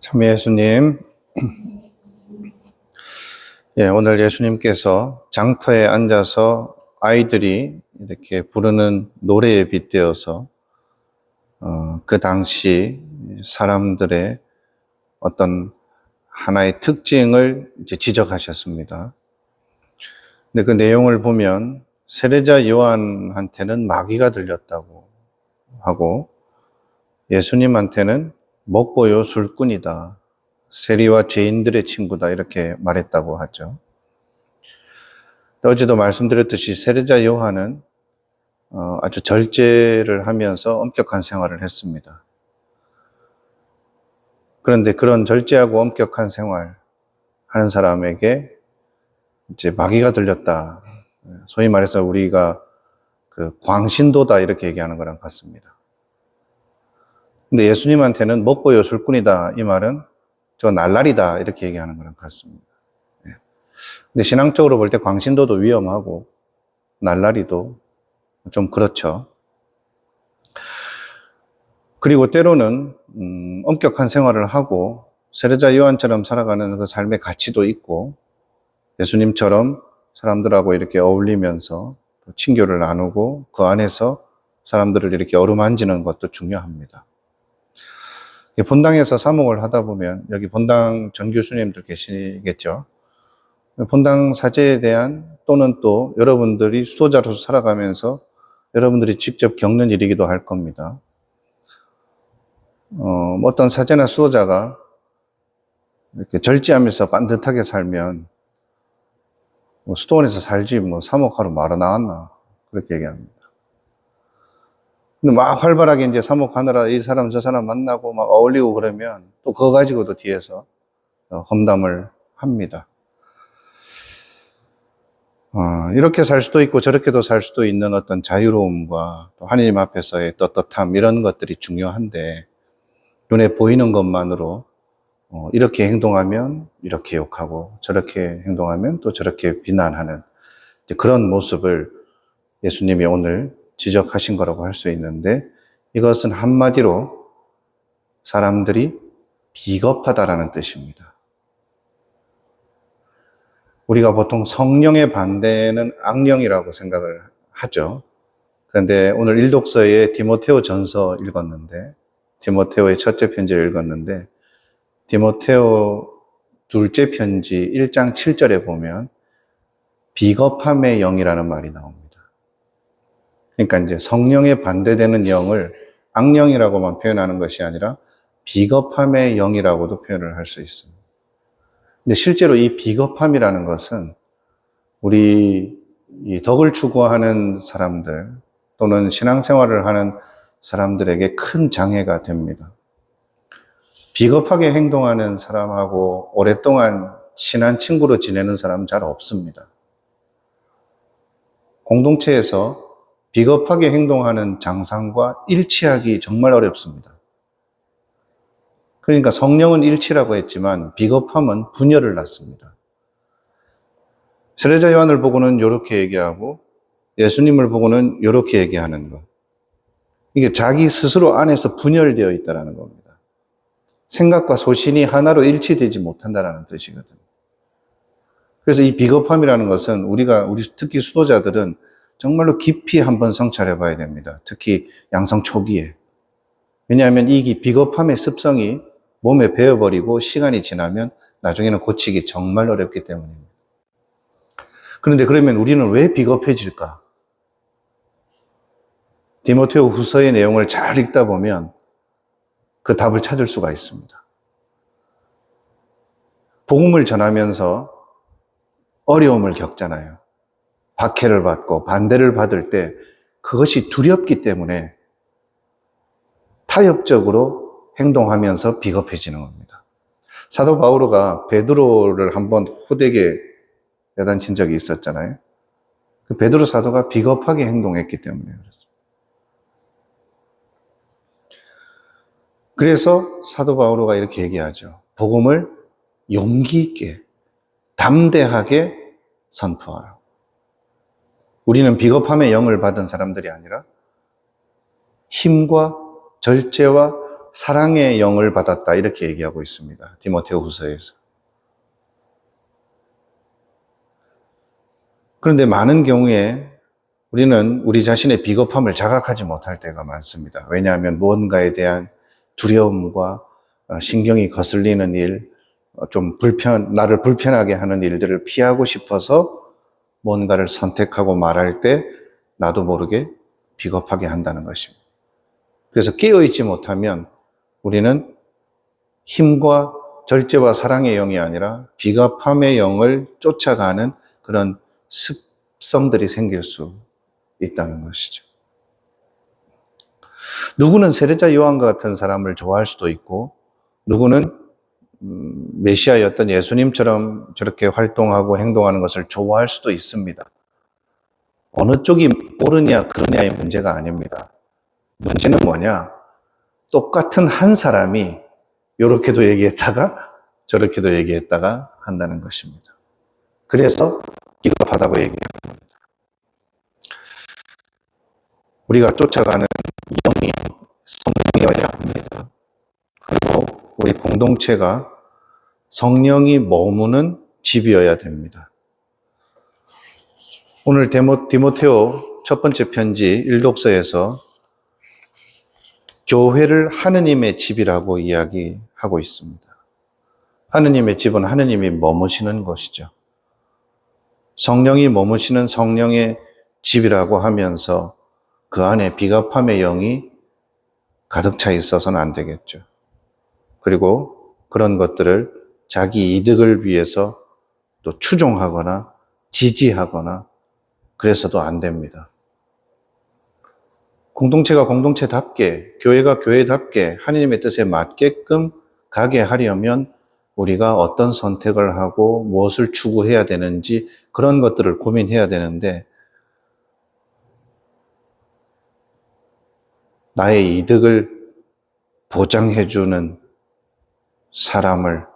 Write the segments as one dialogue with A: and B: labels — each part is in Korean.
A: 참 예수님, 오늘 예수님께서 장터에 앉아서 아이들이 이렇게 부르는 노래에 빗대어서 그 당시 사람들의 어떤 하나의 특징을 이제 지적하셨습니다. 근데 그 내용을 보면 세례자 요한한테는 마귀가 들렸다고 하고 예수님한테는 먹보요 술꾼이다, 세리와 죄인들의 친구다 이렇게 말했다고 하죠. 어제도 말씀드렸듯이 세례자 요한은 아주 절제를 하면서 엄격한 생활을 했습니다. 그런데 그런 절제하고 엄격한 생활 하는 사람에게 이제 마귀가 들렸다. 소위 말해서 우리가 그 광신도다 이렇게 얘기하는 거랑 같습니다. 근데 예수님한테는 먹보요 술꾼이다 이 말은 저 날라리다 이렇게 얘기하는 거랑 같습니다. 근데 신앙적으로 볼 때 광신도도 위험하고 날라리도 좀 그렇죠. 그리고 때로는 엄격한 생활을 하고 세례자 요한처럼 살아가는 그 삶의 가치도 있고 예수님처럼 사람들하고 이렇게 어울리면서 친교를 나누고 그 안에서 사람들을 이렇게 어루만지는 것도 중요합니다. 본당에서 사목을 하다 보면 여기 본당 전 교수님들 계시겠죠. 본당 사제에 대한 또는 또 여러분들이 수도자로서 살아가면서 여러분들이 직접 겪는 일이기도 할 겁니다. 어떤 사제나 수도자가 이렇게 절제하면서 반듯하게 살면 수도원에서 살지 사목하러 말아 나왔나 그렇게 얘기합니다. 근데 막 활발하게 이제 사목하느라 이 사람 저 사람 만나고 막 어울리고 그러면 또 그거 가지고도 뒤에서 험담을 합니다. 이렇게 살 수도 있고 저렇게도 살 수도 있는 어떤 자유로움과 또 하나님 앞에서의 떳떳함 이런 것들이 중요한데 눈에 보이는 것만으로 이렇게 행동하면 이렇게 욕하고 저렇게 행동하면 또 저렇게 비난하는 그런 모습을 예수님이 오늘 지적하신 거라고 할 수 있는데 이것은 한마디로 사람들이 비겁하다라는 뜻입니다. 우리가 보통 성령의 반대는 악령이라고 생각을 하죠. 그런데 오늘 일독서에 디모데오 전서 읽었는데 디모데오의 첫째 편지를 읽었는데 디모데오 둘째 편지 1장 7절에 보면 비겁함의 영이라는 말이 나옵니다. 그러니까 이제 성령에 반대되는 영을 악령이라고만 표현하는 것이 아니라 비겁함의 영이라고도 표현을 할 수 있습니다. 근데 실제로 이 비겁함이라는 것은 우리 이 덕을 추구하는 사람들 또는 신앙생활을 하는 사람들에게 큰 장애가 됩니다. 비겁하게 행동하는 사람하고 오랫동안 친한 친구로 지내는 사람은 잘 없습니다. 공동체에서 비겁하게 행동하는 장상과 일치하기 정말 어렵습니다. 그러니까 성령은 일치라고 했지만 비겁함은 분열을 낳습니다. 세례자 요한을 보고는 이렇게 얘기하고 예수님을 보고는 이렇게 얘기하는 것. 이게 자기 스스로 안에서 분열되어 있다는 겁니다. 생각과 소신이 하나로 일치되지 못한다는 뜻이거든요. 그래서 이 비겁함이라는 것은 우리 특히 수도자들은 정말로 깊이 한번 성찰해 봐야 됩니다. 특히 양성 초기에. 왜냐하면 이 비겁함의 습성이 몸에 배어버리고 시간이 지나면 나중에는 고치기 정말 어렵기 때문입니다. 그런데 그러면 우리는 왜 비겁해질까? 디모데오 후서의 내용을 잘 읽다 보면 그 답을 찾을 수가 있습니다. 복음을 전하면서 어려움을 겪잖아요. 박해를 받고 반대를 받을 때 그것이 두렵기 때문에 타협적으로 행동하면서 비겁해지는 겁니다. 사도 바오로가 베드로를 한번 호되게 야단친 적이 있었잖아요. 그 베드로 사도가 비겁하게 행동했기 때문에 그렇습니다. 그래서 사도 바오로가 이렇게 얘기하죠. 복음을 용기 있게 담대하게 선포하라. 우리는 비겁함의 영을 받은 사람들이 아니라 힘과 절제와 사랑의 영을 받았다. 이렇게 얘기하고 있습니다. 디모데 후서에서. 그런데 많은 경우에 우리는 우리 자신의 비겁함을 자각하지 못할 때가 많습니다. 왜냐하면 무언가에 대한 두려움과 신경이 거슬리는 일, 나를 불편하게 하는 일들을 피하고 싶어서 뭔가를 선택하고 말할 때 나도 모르게 비겁하게 한다는 것입니다. 그래서 깨어있지 못하면 우리는 힘과 절제와 사랑의 영이 아니라 비겁함의 영을 쫓아가는 그런 습성들이 생길 수 있다는 것이죠. 누구는 세례자 요한과 같은 사람을 좋아할 수도 있고, 누구는 메시아였던 예수님처럼 저렇게 활동하고 행동하는 것을 좋아할 수도 있습니다. 어느 쪽이 옳으냐 그르냐의 문제가 아닙니다. 문제는 뭐냐? 똑같은 한 사람이 이렇게도 얘기했다가 저렇게도 얘기했다가 한다는 것입니다. 그래서 비겁하다고 얘기합니다. 우리가 쫓아가는 영이 성령이어야 합니다. 그리고 우리 공동체가 성령이 머무는 집이어야 됩니다. 오늘 디모테오 첫 번째 편지 1독서에서 교회를 하느님의 집이라고 이야기하고 있습니다. 하느님의 집은 하느님이 머무시는 곳이죠. 성령이 머무시는 성령의 집이라고 하면서 그 안에 비겁함의 영이 가득 차 있어서는 안 되겠죠. 그리고 그런 것들을 자기 이득을 위해서 또 추종하거나 지지하거나 그래서도 안 됩니다. 공동체가 공동체답게, 교회가 교회답게 하나님의 뜻에 맞게끔 가게 하려면 우리가 어떤 선택을 하고 무엇을 추구해야 되는지 그런 것들을 고민해야 되는데, 나의 이득을 보장해주는 사람을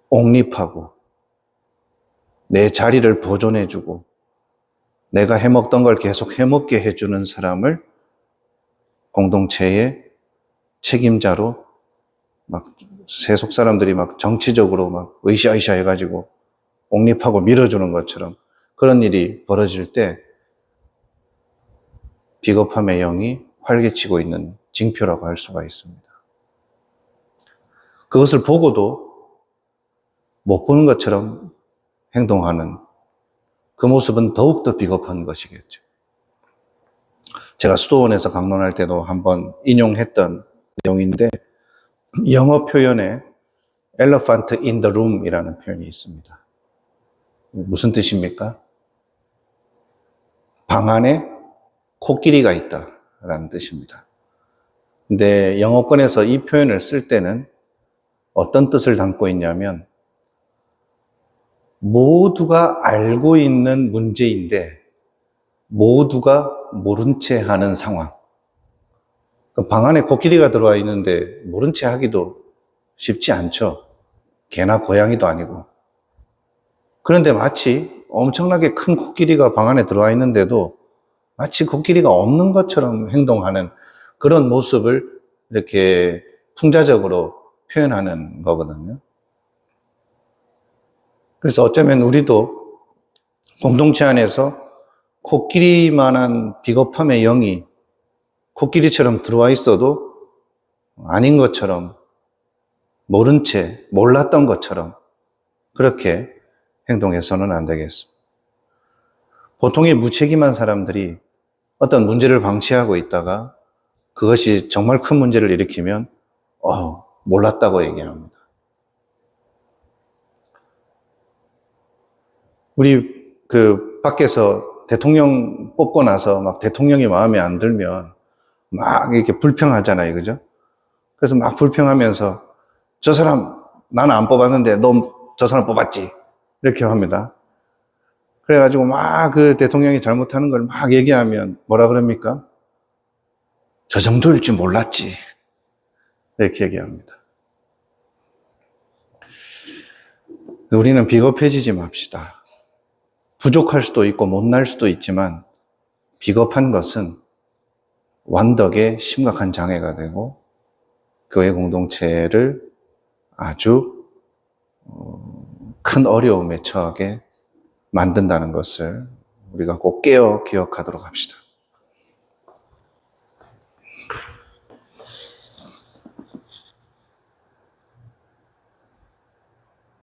A: 옹립하고 내 자리를 보존해주고 내가 해먹던 걸 계속 해먹게 해주는 사람을 공동체의 책임자로 막 세속 사람들이 막 정치적으로 막 으쌰으쌰 해가지고 옹립하고 밀어주는 것처럼 그런 일이 벌어질 때 비겁함의 영이 활개치고 있는 징표라고 할 수가 있습니다. 그것을 보고도 못 보는 것처럼 행동하는 그 모습은 더욱더 비겁한 것이겠죠. 제가 수도원에서 강론할 때도 한번 인용했던 내용인데, 영어 표현에 elephant in the room 이라는 표현이 있습니다. 무슨 뜻입니까? 방 안에 코끼리가 있다라는 뜻입니다. 근데 영어권에서 이 표현을 쓸 때는 어떤 뜻을 담고 있냐면, 모두가 알고 있는 문제인데 모두가 모른 채 하는 상황. 방 안에 코끼리가 들어와 있는데 모른 채 하기도 쉽지 않죠. 개나 고양이도 아니고. 그런데 마치 엄청나게 큰 코끼리가 방 안에 들어와 있는데도 마치 코끼리가 없는 것처럼 행동하는 그런 모습을 이렇게 풍자적으로 표현하는 거거든요. 그래서 어쩌면 우리도 공동체 안에서 코끼리만한 비겁함의 영이 코끼리처럼 들어와 있어도 아닌 것처럼, 모른 채, 몰랐던 것처럼 그렇게 행동해서는 안 되겠습니다. 보통의 무책임한 사람들이 어떤 문제를 방치하고 있다가 그것이 정말 큰 문제를 일으키면 몰랐다고 얘기합니다. 우리 밖에서 대통령 뽑고 나서 막 대통령이 마음에 안 들면 막 이렇게 불평하잖아요. 그죠? 그래서 막 불평하면서 저 사람 나는 안 뽑았는데 너 저 사람 뽑았지. 이렇게 합니다. 그래가지고 막 그 대통령이 잘못하는 걸 막 얘기하면 뭐라 그럽니까? 저 정도일 줄 몰랐지. 이렇게 얘기합니다. 우리는 비겁해지지 맙시다. 부족할 수도 있고 못날 수도 있지만 비겁한 것은 완덕에 심각한 장애가 되고 교회 공동체를 아주 큰 어려움에 처하게 만든다는 것을 우리가 꼭 깨어 기억하도록 합시다.